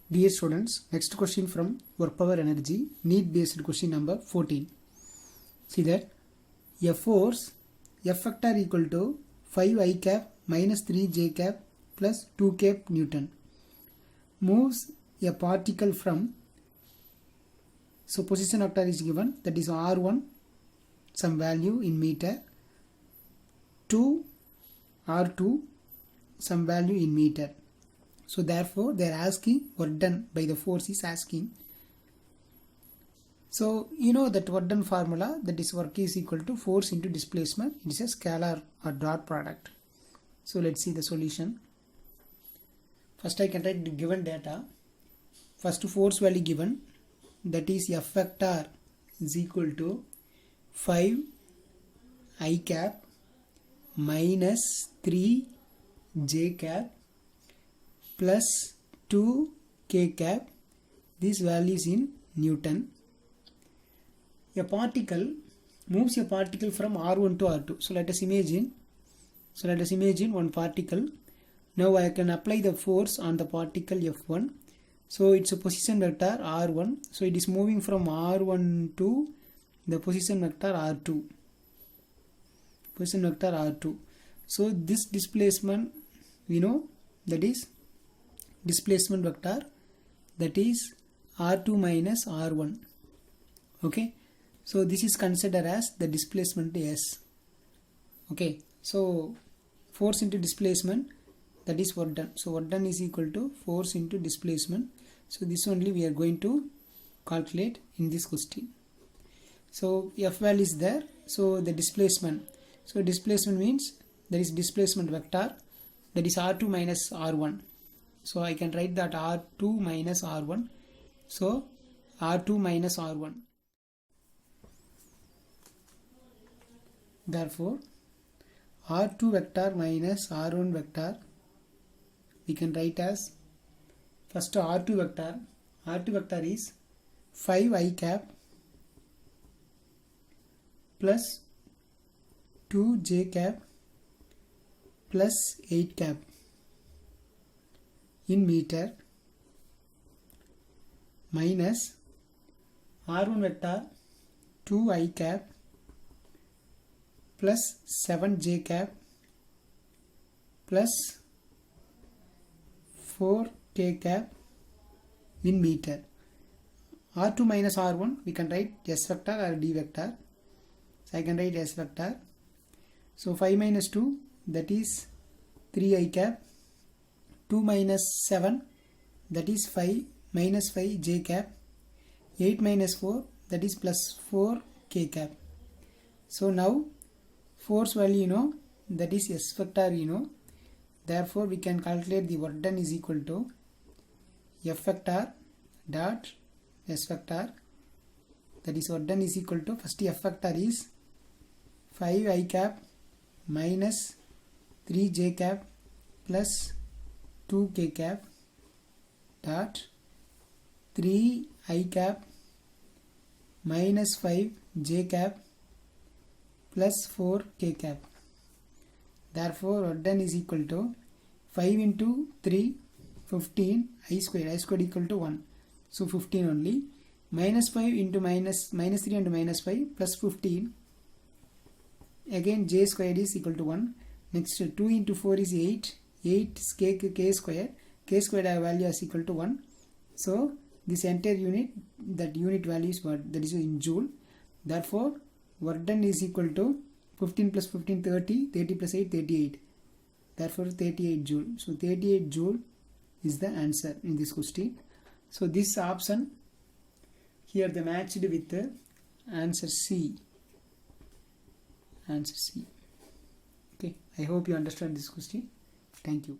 Dear students, next question from work power energy, need based question number 14. See that a force F vector equal to 5 I cap minus 3 j cap plus 2 cap Newton moves a particle from, so position vector is given, that is R1 some value in meter, to R2 some value in meter. So therefore they are asking work done by the force is asking. So you know that work done formula, that is work is equal to force into displacement. It is a scalar or dot product. So let's see the solution. First I can write the given data. First force value given, that is F vector is equal to 5 I cap minus 3 j cap plus 2 k cap. This value is in Newton. A particle moves a particle from R1 to R2. So let us imagine one particle. Now I can apply the force on the particle F1. So it's a position vector R1. So it is moving from R1 to the position vector R2. Position vector R2. So this displacement we know, that is displacement vector, that is R2 minus R1. Okay, so this is considered as the displacement S. Okay, so force into displacement, that is work done. So work done is equal to force into displacement. So this only we are going to calculate in this question. So F value is there. So the displacement. So displacement means there is displacement vector, that is R2 minus R1. So I can write that R2 minus R1. So R2 minus R1. Therefore R2 vector minus R1 vector we can write as, first R2 vector. R2 vector is 5 I cap plus 2 j cap plus 8 cap in meter minus R1 vector 2 I cap plus 7 j cap plus 4 k cap in meter. R2 minus R1 we can write S vector or D vector. So I can write S vector. So 5 minus 2, that is 3 I cap, 2 minus 7, that is 5 minus 5 j cap, 8 minus 4, that is plus 4 k cap. So now force value you know, that is S vector you know. Therefore we can calculate the work done is equal to F vector dot S vector, that is work done is equal to, first F vector is 5 I cap minus 3 j cap plus 2 k cap dot 3 I cap minus 5 j cap plus 4 k cap. Therefore work done is equal to 5 into 3, 15 I square equal to 1. So 15 only, minus 5 into minus 3 into minus 5 plus 15, again j squared is equal to 1. Next 2 into 4 is 8 is k square, k squared value is equal to 1. So this entire unit, that unit value is what, that is in joule. Therefore work done is equal to 15 plus 15 30, 30 plus 8 38. Therefore 38 joule. So 38 joule is the answer in this question. So this option here they matched with the answer C. Answer C. Okay, I hope you understand this question. Thank you.